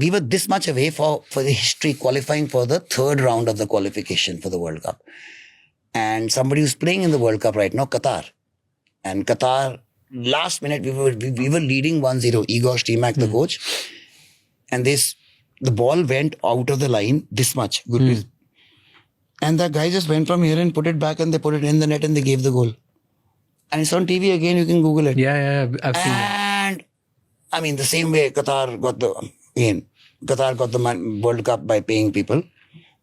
we were this much away for the history, qualifying for the third round of the qualification for the World Cup. And somebody who's playing in the World Cup right now, Qatar. And Qatar, last minute, we were leading 1-0. Igor Stimac, the coach. And the ball went out of the line this much. And the guy just went from here and put it back, and they put it in the net and they gave the goal. And it's on TV again, you can Google it. Yeah, I've seen that. And I mean, the same way Qatar got the World Cup by paying people.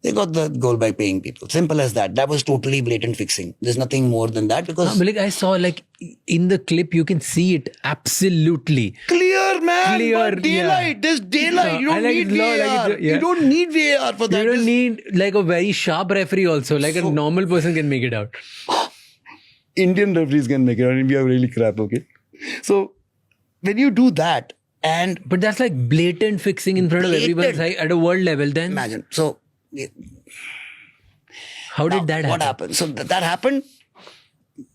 They got the goal by paying people. Simple as that. That was totally blatant fixing. There's nothing more than that because... But like I saw like in the clip, you can see it absolutely. Clear, man. Clear, but daylight. yeah. There's daylight. You don't need VAR. You don't need VAR for that. You don't need like a very sharp referee also. Like a normal person can make it out. Indian referees can make it out and we are really crap, okay? So, when you do that and... But that's like blatant fixing in front of everyone like, at a world level then. Imagine. So... How did that happen? What happened? So that happened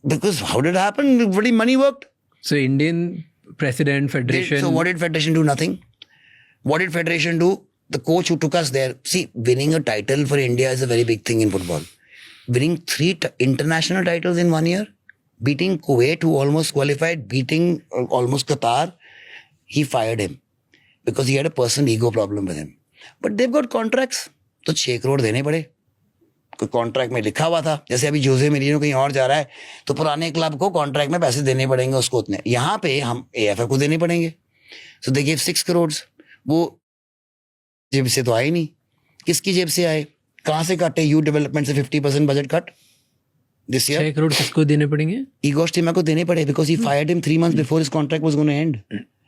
because how did it happen? Bloody money worked. So Indian president, federation. So what did federation do? Nothing. What did federation do? The coach who took us there. See, winning a title for India is a very big thing in football. Winning 3 international titles in 1 year, beating Kuwait who almost qualified, beating almost Qatar. He fired him because he had a personal ego problem with him. But they've got contracts. तो 6 करोड़ देने पड़े. कोई contract में लिखा हुआ था. जैसे अभी जोसे मरीनो कहीं और जा रहा है तो पुराने क्लब को कॉन्ट्रैक्ट में पैसे देने पड़ेंगे उसको उतने. यहाँ पे हम AFF को देने पड़ेंगे. सो दे गिव 6 करोड़. वो जेब से तो आए नहीं. किसकी जेब से आए? कहाँ से काटे? यूथ डेवलपमेंट से 50% budget cut this year. 6 crore किसको देने पड़ेंगे? Igor Stimac को देने पड़े because he fired him 3 months before his contract was going to end.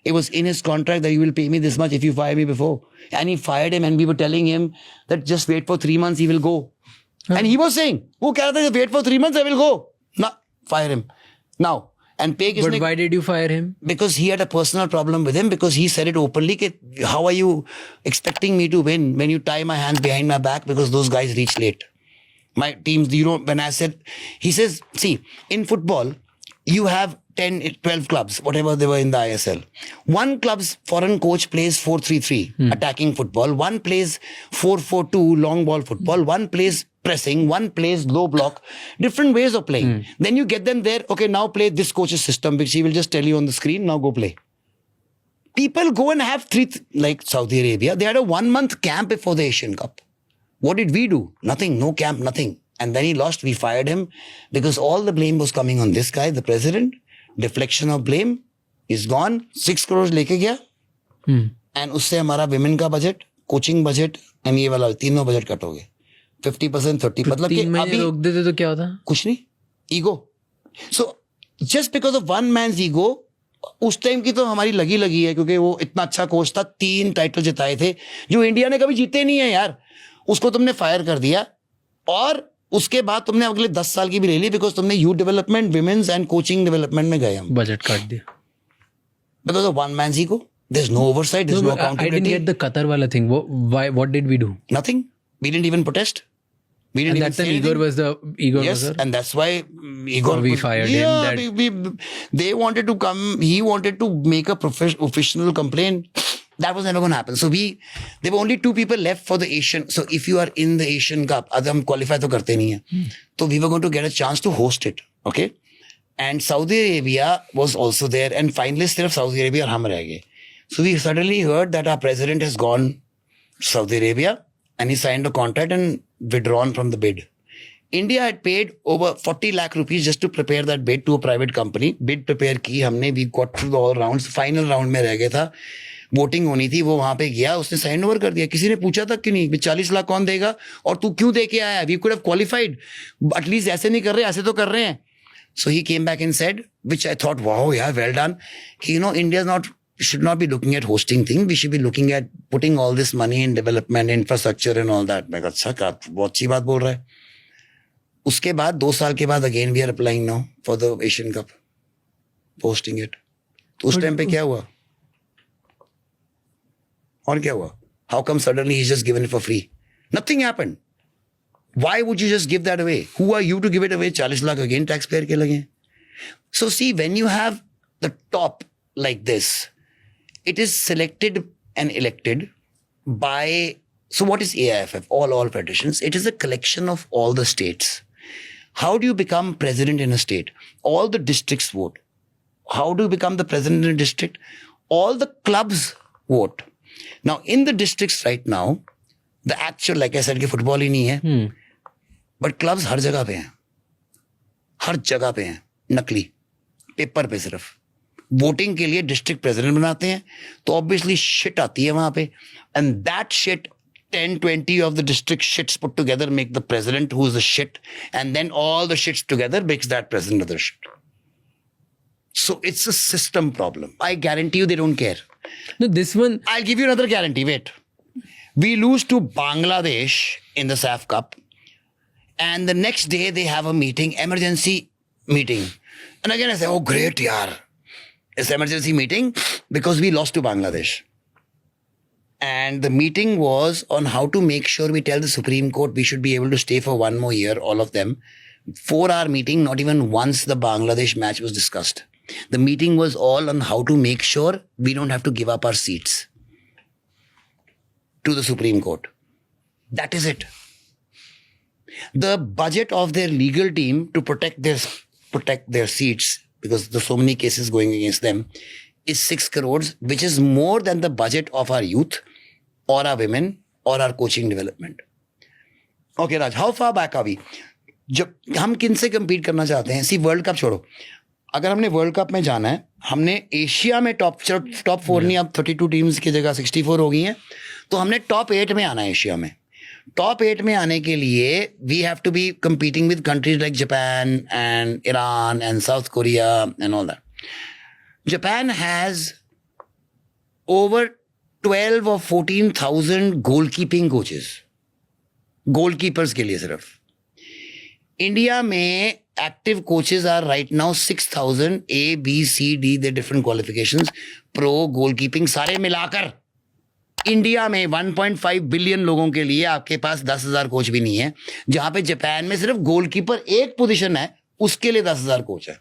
It was in his contract that you will pay me this much if you fire me before. And he fired him and we were telling him that just wait for 3 months, he will go. And he was saying, wo keh raha tha, wait for 3 months, I will go. Nah, fire him. Now, and pay But why did you fire him? Because he had a personal problem with him because he said it openly. How are you expecting me to win when you tie my hands behind my back because those guys reach late? My teams, when I said, he says, see, in football, you have 10, 12 clubs, whatever they were in the ISL. One club's foreign coach plays 4-3-3, attacking football. One plays 4-4-2, long ball football. One plays pressing. One plays low block. Different ways of playing. Then you get them there. Okay, now play this coach's system, which he will just tell you on the screen. Now go play. People go and have like Saudi Arabia, they had a 1-month camp before the Asian Cup. What did we do? Nothing, no camp, nothing. And then he lost, we fired him because all the blame was coming on this guy, the president. Deflection of blame is gone. 6 crores लेके गया. And उससे हमारा women का budget, coaching budget, and ये वाला तीनों budget cut हो गए. 50%, 30%. मतलब कि अभी रोक देते तो क्या होता? कुछ नहीं. Ego. So just because of one man's ego, उस टाइम की तो हमारी लगी है क्योंकि वो इतना अच्छा कोच था. 3 टाइटल जिताए थे जो इंडिया ने कभी जीते नहीं है यार. उसको तुमने फायर कर दिया और उसके बाद तुमने अगले 10 साल की भी ले ली बिकॉज तुमने youth development, women's and coaching development में गए हम. बजट काट दिया. Because of one man's ego. There's no oversight, there's no accountability. I didn't get the Qatar wala thing. What did we do? Nothing. We didn't even protest. We didn't and that time Igor was the Igor. Yes, was and that's why Igor. we fired him. They wanted to come. He wanted to make a professional complaint. That was never going to happen. So there were only 2 people left for the Asian. So if you are in the Asian Cup, अब हम qualify तो करते नहीं हैं. So we were going to get a chance to host it. Okay. And Saudi Arabia was also there. And finally, सिर्फ Saudi Arabia और हम रह गए. So we suddenly heard that our president has gone to Saudi Arabia and he signed a contract and withdrawn from the bid. India had paid over 40 lakh rupees just to prepare that bid to a private company. Bid prepare की हमने. We got through the all rounds. Final round में रह गया था. Voting होनी थी, वो वहां पे गया, उसने साइन ओवर कर दिया. किसी ने पूछा तक कि नहीं 40 लाख कौन देगा और तू क्यों दे के आया? We could have qualified. At least ऐसे नहीं कर रहे, ऐसे तो कर रहे हैं. So he came back and said, which I thought wow यार, वेल डन, कि India is not should not be looking at hosting things. We should be looking at putting all this money in development, infrastructure and all that. मैं अच्छा बहुत अच्छी बात बोल रहा है. उसके बाद 2 साल के बाद again we are applying now for the Asian Cup, hosting it. तो उस टाइम पे क्या हुआ? और क्या हुआ? How come suddenly he's just given it for free? Nothing happened. Why would you just give that away? Who are you to give it away? 40 lakh again taxpayer के लगे. So see, when you have the top like this, it is selected and elected So what is AIFF? All federations. It is a collection of all the states. How do you become president in a state? All the districts vote. How do you become the president in a district? All the clubs vote. Now, in the districts right now, the actual, like I said, कि football ही नहीं है, but clubs हर जगह पे हैं. हर जगह पे हैं, नकली, पेपर पे सिर्फ. वोटिंग के लिए डिस्ट्रिक्ट प्रेसिडेंट बनाते हैं, तो ऑब्वियसली शिट आती है वहां पे, and that shit 10-20 of the district shits put together make the president who's the shit, and then all the shits together makes that president of the shit. So it's a system problem. I guarantee you they don't care. No, this one... I'll give you another guarantee. Wait. We lose to Bangladesh in the SAF Cup, and the next day they have a meeting, emergency meeting. And again I say, oh great yaar. It's emergency meeting because we lost to Bangladesh. And the meeting was on how to make sure we tell the Supreme Court we should be able to stay for one more year, all of them. 4-hour meeting, not even once the Bangladesh match was discussed. The meeting was all on how to make sure we don't have to give up our seats to the Supreme Court. That is it. The budget of their legal team to protect their seats, because there's so many cases going against them, is 6 crores, which is more than the budget of our youth or our women or our coaching development. Okay, Raj, how far back are we? जब हम किन से compete करना चाहते हैं? सी world cup छोड़ो. अगर हमने वर्ल्ड कप में जाना है, हमने एशिया में टॉप 4 नहीं, अब 32 टीम्स की जगह 64 हो गई हैं, तो हमने टॉप 8 में आना है एशिया में. टॉप 8 में आने के लिए we have to be competing with countries like Japan and Iran and South Korea and all that. Japan has over 12 or 14,000 goalkeeping coaches. Goalkeepers के लिए सिर्फ. India में active coaches are right now 6,000 A, B, C, D, the different qualifications. Pro, goalkeeping सारे मिलाकर India में 1.5 billion लोगों के लिए आपके पास 10,000 कोच भी नहीं है, जहां पे जापान में सिर्फ गोलकीपर एक पोजीशन है, उसके लिए 10,000 कोच है.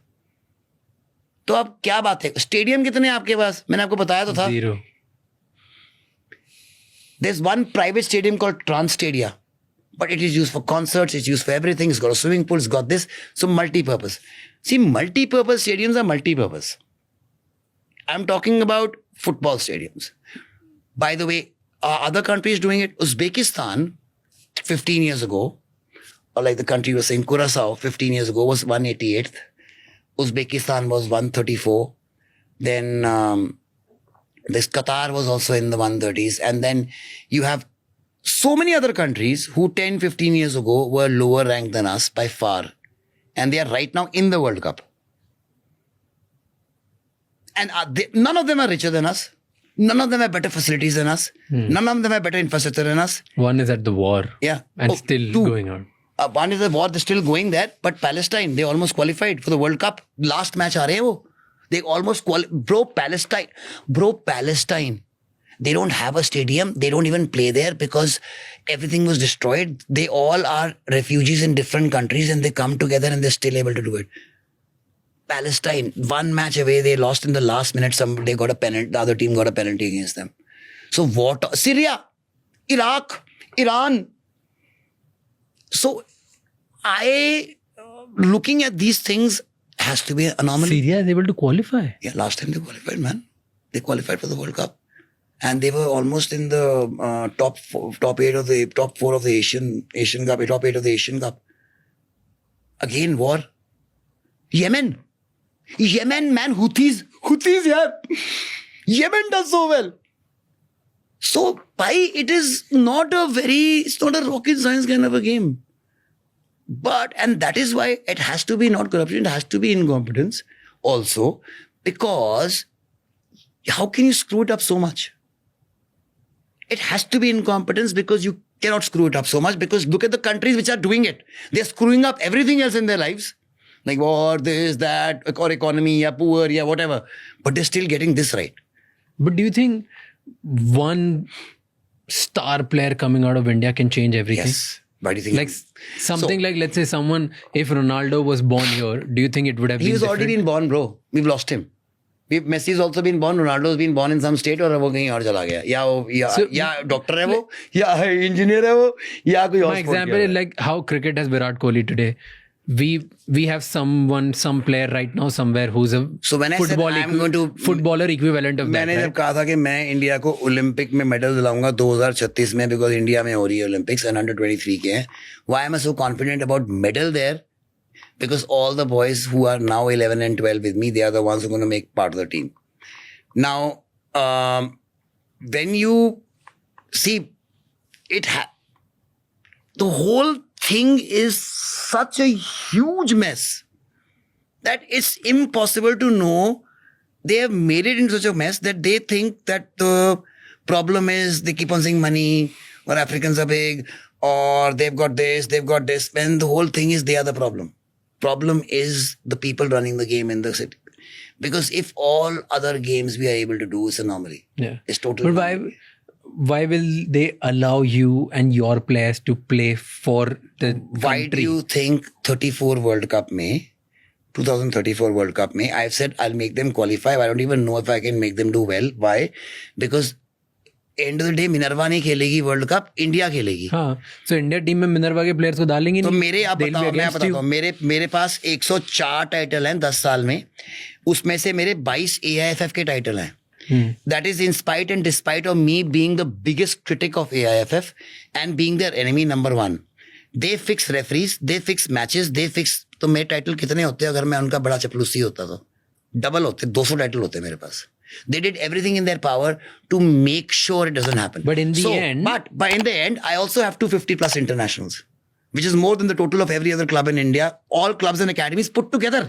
तो अब क्या बात है? स्टेडियम कितने हैं आपके पास? मैंने आपको बताया तो था. 0. There's one private stadium called Transstadia, but it is used for concerts, it's used for everything. It's got a swimming pool, it's got this. So multi-purpose. See, multi-purpose stadiums are multi-purpose. I'm talking about football stadiums. By the way, are other countries doing it? Uzbekistan, 15 years ago, or like the country was saying, Curacao, 15 years ago, was 188th. Uzbekistan was 134. Then this Qatar was also in the 130s. And then you have so many other countries who 10, 15 years ago were lower ranked than us by far. And they are right now in the World Cup. And none of them are richer than us. None of them have better facilities than us. None of them have better infrastructure than us. One is at the war. Yeah. And still going on. One is the war, they're still going there. But Palestine, they almost qualified for the World Cup. Last match aa rahe wo. They almost Bro, Palestine. They don't have a stadium. They don't even play there because everything was destroyed. They all are refugees in different countries and they come together and they're still able to do it. Palestine, one match away, they lost in the last minute. They got a penalty. The other team got a penalty against them. So what? Syria, Iraq, Iran. So looking at these things has to be an anomaly. Syria is able to qualify. Yeah, last time they qualified, man. They qualified for the World Cup. And they were almost in the top 4 of the Asian Cup, top 8 of the Asian Cup. Again, war. Yemen, man, Houthis, yeah. Yemen does so well. So, it's not a rocket science kind of a game. And that is why it has to be not corruption, it has to be incompetence also, because how can you screw it up so much? It has to be incompetence because you cannot screw it up so much, because look at the countries which are doing it. They're screwing up everything else in their lives. Like war, this, that, or economy, or poor, or whatever. But they're still getting this right. But do you think one star player coming out of India can change everything? Yes. Why do you think? Like something like, let's say if Ronaldo was born here, do you think it would have been He was different? already been born, bro. We've lost him. Messi's also been born, Ronaldo's been born in some state और वो कहीं और चला गया या doctor है वो या इंजीनियर है वो या कोई और My example is like how cricket has Virat Kohli today. We have some player right now somewhere who's a So when I said I'm going to footballer equivalent of that. मैंने जब कहा था कि मैं इंडिया को Olympic में medal दिलाऊंगा 2036 में because India में हो रही है ओलंपिक्स एंड अंडर 23 के हैं why am I so confident about medal there because all the boys who are now 11 and 12 with me, they are the ones who are going to make part of the team. Now, when you see the whole thing is such a huge mess that it's impossible to know. They have made it into such a mess that they think that the problem is they keep on saying money or Africans are big or they've got this, when the whole thing is they are the problem. Problem is the people running the game in the city. Because if all other games we are able to do, it's anomaly. Yeah. It's totally But anomaly. why will they allow you and your players to play for the Why do country? you think 34 World Cup में 2034 World Cup में I've said I'll make them qualify. I don't even know if I can make them do well. Why? Because end of the day Minerva नहीं खेलेगी world cup India खेलेगी हाँ so India team में Minerva के players को डालेंगे तो नहीं मेरे आप They'll be बताओ मैं against बताता you. हूँ मेरे पास 104 टाइटल हैं 10 साल में उसमें से मेरे 22 AIFF के टाइटल हैं that is in spite and despite of me being the biggest critic of AIFF and being their enemy number one. They fix referees, they fix matches, they fix तो मेरे टाइटल कितने होते अगर मैं उनका बड़ा चपलूसी होता तो डबल होते 200 टाइटल होते मेरे पास. They did everything in their power to make sure it doesn't happen. But in the end... But in the end, I also have 250 plus internationals, which is more than the total of every other club in India, all clubs and academies put together.